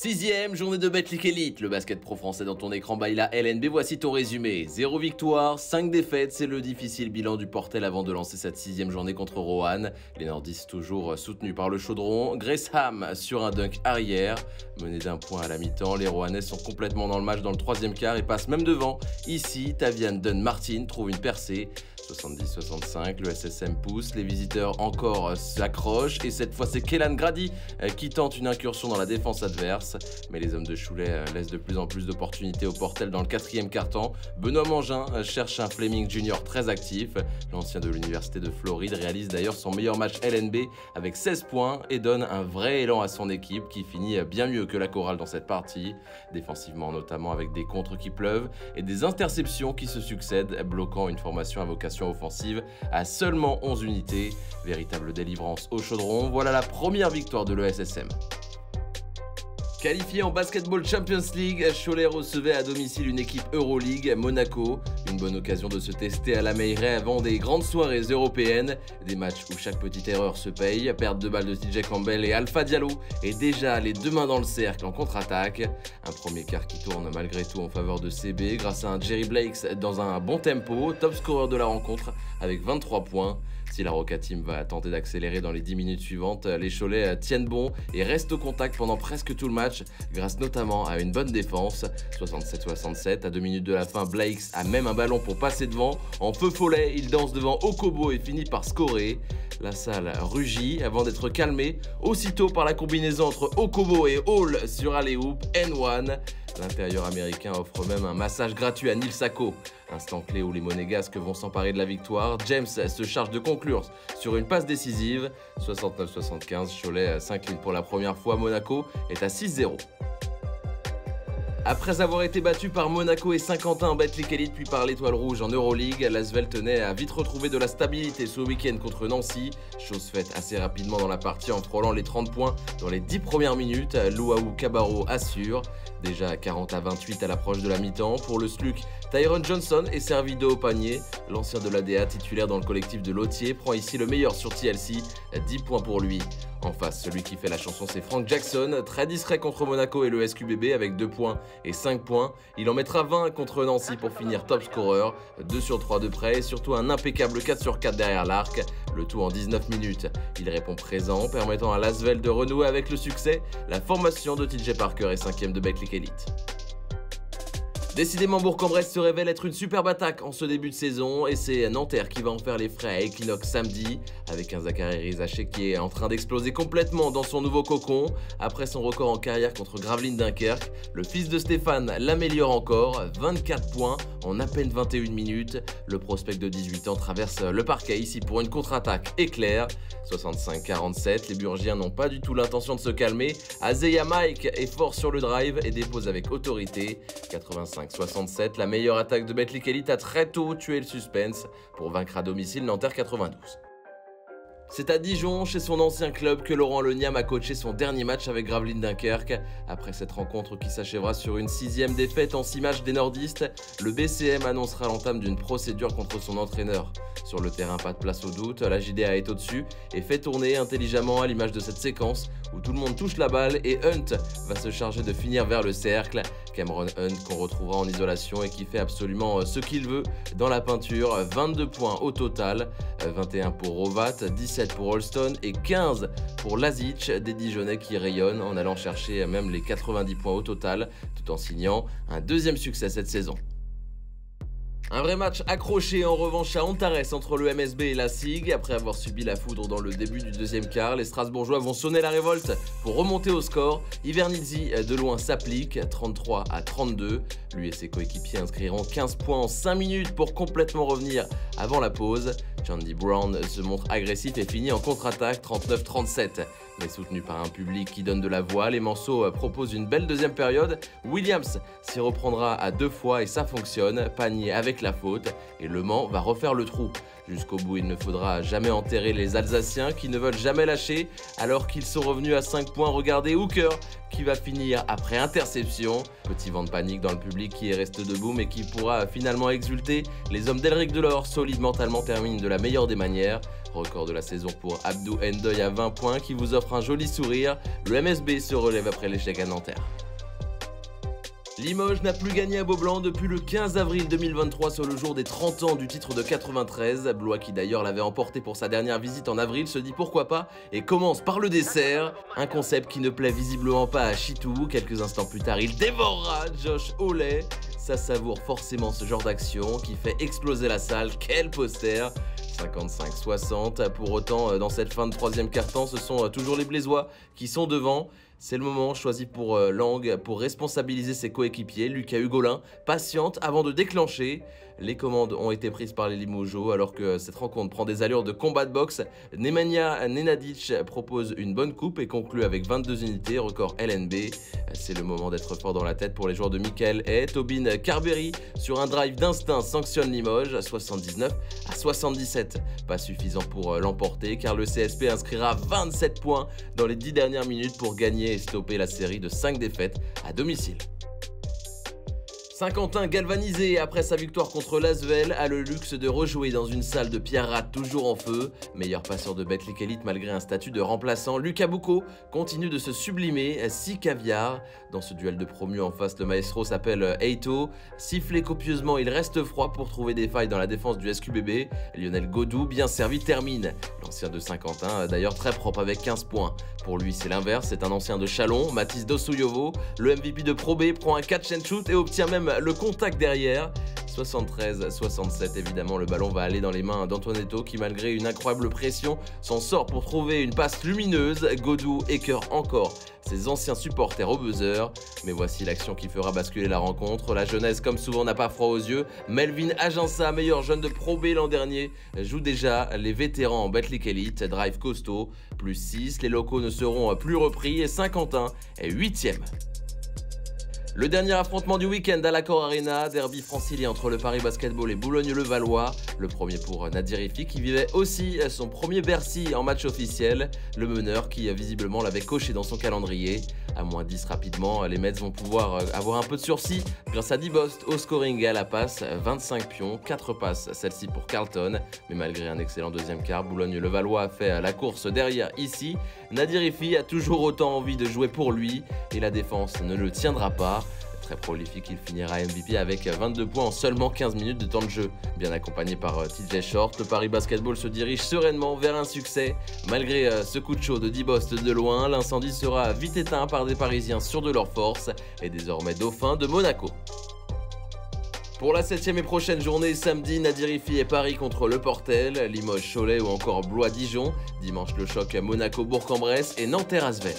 6e journée de Betclic Elite, le basket pro français dans ton écran by la LNB, voici ton résumé. 0 victoire, 5 défaites, c'est le difficile bilan du Portel avant de lancer cette 6e journée contre Roanne. Les nordistes toujours soutenus par le chaudron. Gresham sur un dunk arrière, mené d'un point à la mi-temps. Les Roannais sont complètement dans le match dans le 3e quart et passent même devant. Ici, Tavian Dunn-Martin trouve une percée. 70-65, le SSM pousse, les visiteurs encore s'accrochent et cette fois c'est Kellan Grady qui tente une incursion dans la défense adverse. Mais les hommes de Cholet laissent de plus en plus d'opportunités au Portel dans le 4e quart-temps. Benoît Mangin cherche un Fleming Jr très actif. L'ancien de l'université de Floride réalise d'ailleurs son meilleur match LNB avec 16 points et donne un vrai élan à son équipe qui finit bien mieux que la chorale dans cette partie. Défensivement notamment avec des contres qui pleuvent et des interceptions qui se succèdent, bloquant une formation à vocation offensive à seulement 11 unités. Véritable délivrance au chaudron, voilà la première victoire de l'ESSM. Qualifié en Basketball Champions League, Cholet recevait à domicile une équipe Euroleague, Monaco. Une bonne occasion de se tester à la Meilleray avant des grandes soirées européennes. Des matchs où chaque petite erreur se paye. Perte de balles de TJ Campbell et Alpha Diallo. Et déjà les deux mains dans le cercle en contre-attaque. Un premier quart qui tourne malgré tout en faveur de CB grâce à un Jerry Blakes dans un bon tempo. Top scorer de la rencontre avec 23 points. Si la Roca Team va tenter d'accélérer dans les 10 minutes suivantes, les Cholais tiennent bon et restent au contact pendant presque tout le match, grâce notamment à une bonne défense. 67-67, à 2 minutes de la fin, Blakes a même un ballon pour passer devant. En feu follet, il danse devant Okobo et finit par scorer. La salle rugit avant d'être calmée, aussitôt par la combinaison entre Okobo et Hall sur alley-oop N1. L'intérieur américain offre même un massage gratuit à Neil Sacco. Instant clé où les Monégasques vont s'emparer de la victoire. James se charge de conclure sur une passe décisive. 69-75, Cholet s'incline pour la première fois. Monaco est à 6-0. Après avoir été battu par Monaco et Saint-Quentin en Betclic Elite puis par l'Étoile Rouge en Euroleague, l'Asvel tenait à vite retrouver de la stabilité ce week-end contre Nancy. Chose faite assez rapidement dans la partie en frôlant les 30 points dans les 10 premières minutes. Luau Cabarro assure. Déjà à 40-28 à l'approche de la mi-temps. Pour le SLUC, Tyron Johnson est servi de haut panier. L'ancien de l'ADA titulaire dans le collectif de Lautier prend ici le meilleur sur TLC. 10 points pour lui. En face, celui qui fait la chanson, c'est Frank Jackson, très discret contre Monaco et le SQBB avec 2 points et 5 points. Il en mettra 20 contre Nancy pour finir top scorer, 2 sur 3 de près et surtout un impeccable 4 sur 4 derrière l'arc, le tout en 19 minutes. Il répond présent, permettant à l'Asvel de renouer avec le succès. La formation de TJ Parker est 5e de Betclic Elite. Décidément, Bourg-en-Bresse se révèle être une superbe attaque en ce début de saison et c'est Nanterre qui va en faire les frais à Equinox samedi avec un Zachary Rizaché qui est en train d'exploser complètement dans son nouveau cocon. Après son record en carrière contre Gravelines Dunkerque, le fils de Stéphane l'améliore encore, 24 points en à peine 21 minutes. Le prospect de 18 ans traverse le parquet ici pour une contre-attaque éclair. 65-47, les Burgiens n'ont pas du tout l'intention de se calmer. Azeya Mike est fort sur le drive et dépose avec autorité. 85-67, la meilleure attaque de Betclic Elite a très tôt tué le suspense pour vaincre à domicile Nanterre 92. C'est à Dijon, chez son ancien club, que Laurent Leniam a coaché son dernier match avec Gravelines Dunkerque. Après cette rencontre qui s'achèvera sur une 6e défaite en 6 matchs des nordistes, le BCM annoncera l'entame d'une procédure contre son entraîneur. Sur le terrain, pas de place au doute, la JDA est au-dessus et fait tourner intelligemment à l'image de cette séquence où tout le monde touche la balle et Hunt va se charger de finir vers le cercle. Cameron Hunt qu'on retrouvera en isolation et qui fait absolument ce qu'il veut dans la peinture. 22 points au total, 21 pour Rovat, 17 pour Holston et 15 pour Lazic, des Dijonnais qui rayonnent en allant chercher même les 90 points au total tout en signant un 2e succès cette saison. Un vrai match accroché en revanche à Antares entre le MSB et la SIG. Après avoir subi la foudre dans le début du 2e quart, les Strasbourgeois vont sonner la révolte pour remonter au score. Ivernizzi de loin s'applique, 33-32. Lui et ses coéquipiers inscriront 15 points en 5 minutes pour complètement revenir avant la pause. Chandy Brown se montre agressif et finit en contre-attaque 39-37. Mais soutenu par un public qui donne de la voix, les Manceaux proposent une belle 2e période. Williams s'y reprendra à 2 fois et ça fonctionne. Panier avec la faute et Le Mans va refaire le trou. Jusqu'au bout, il ne faudra jamais enterrer les Alsaciens qui ne veulent jamais lâcher alors qu'ils sont revenus à 5 points. Regardez Hooker qui va finir après interception. Petit vent de panique dans le public qui reste debout mais qui pourra finalement exulter. Les hommes d'Elric Delors, solides mentalement, terminent de la meilleure des manières. Record de la saison pour Abdou Ndoye à 20 points qui vous offre un joli sourire. Le MSB se relève après l'échec à Nanterre. Limoges n'a plus gagné à Beaublanc depuis le 15 avril 2023 sur le jour des 30 ans du titre de 93. Blois, qui d'ailleurs l'avait emporté pour sa dernière visite en avril, se dit pourquoi pas et commence par le dessert. Un concept qui ne plaît visiblement pas à Chitou. Quelques instants plus tard, il dévorera Josh Hawley. Ça savoure forcément ce genre d'action qui fait exploser la salle. Quel poster! 55-60. Pour autant, dans cette fin de troisième quart-temps, ce sont toujours les Blésois qui sont devant. C'est le moment choisi pour Lang pour responsabiliser ses coéquipiers. Lucas Hugolin patiente avant de déclencher. Les commandes ont été prises par les Limogeaux alors que cette rencontre prend des allures de combat de boxe. Nemanja Nenadic propose une bonne coupe et conclut avec 22 unités, record LNB. C'est le moment d'être fort dans la tête pour les joueurs de Michael et Tobin Carberry sur un drive d'instinct sanctionne Limoges 79-77. Pas suffisant pour l'emporter car le CSP inscrira 27 points dans les 10 dernières minutes pour gagner et stopper la série de 5 défaites à domicile. Saint-Quentin galvanisé après sa victoire contre l'Asvel a le luxe de rejouer dans une salle de Pierre Rat toujours en feu. Meilleur passeur de Betclic Elite malgré un statut de remplaçant, Lucas Boucaud continue de se sublimer, 6 caviar. Dans ce duel de promu en face, le maestro s'appelle Eito. Sifflé copieusement, il reste froid pour trouver des failles dans la défense du SQBB. Lionel Godou, bien servi, termine. L'ancien de Saint-Quentin, d'ailleurs très propre avec 15 points. Pour lui, c'est l'inverse, c'est un ancien de Chalon, Mathis Dossouyovo. Le MVP de Pro B prend un catch and shoot et obtient même le contact derrière. 73-67, évidemment, le ballon va aller dans les mains d'Antoinetto qui, malgré une incroyable pression, s'en sort pour trouver une passe lumineuse. Godou écœure encore ses anciens supporters au buzzer. Mais voici l'action qui fera basculer la rencontre. La jeunesse, comme souvent, n'a pas froid aux yeux. Melvin Aginsa, meilleur jeune de Pro B l'an dernier, joue déjà les vétérans en Betclic Elite. Drive costaud, plus 6. Les locaux ne seront plus repris et Saint-Quentin est 8e. Le dernier affrontement du week-end à l'Accor Arena, derby francilien entre le Paris Basketball et Boulogne-le-Valois. Le premier pour Nadir Ifi qui vivait aussi son premier Bercy en match officiel. Le meneur qui visiblement l'avait coché dans son calendrier. À moins 10 rapidement, les Mets vont pouvoir avoir un peu de sursis grâce à Dibost au scoring et à la passe. 25 pions, 4 passes, celle-ci pour Carlton. Mais malgré un excellent deuxième quart, Boulogne-le-Valois a fait la course derrière ici. Nadir Ifi a toujours autant envie de jouer pour lui et la défense ne le tiendra pas. Très prolifique, il finira MVP avec 22 points en seulement 15 minutes de temps de jeu. Bien accompagné par TJ Short, le Paris Basketball se dirige sereinement vers un succès. Malgré ce coup de chaud de Dibost de loin, l'incendie sera vite éteint par des Parisiens sûrs de leur force et désormais dauphins de Monaco. Pour la 7e et prochaine journée, samedi, Nadir Ifi et Paris contre Le Portel, Limoges Cholet ou encore Blois Dijon. Dimanche, le choc Monaco Bourg-en-Bresse et Nanterre Asvel.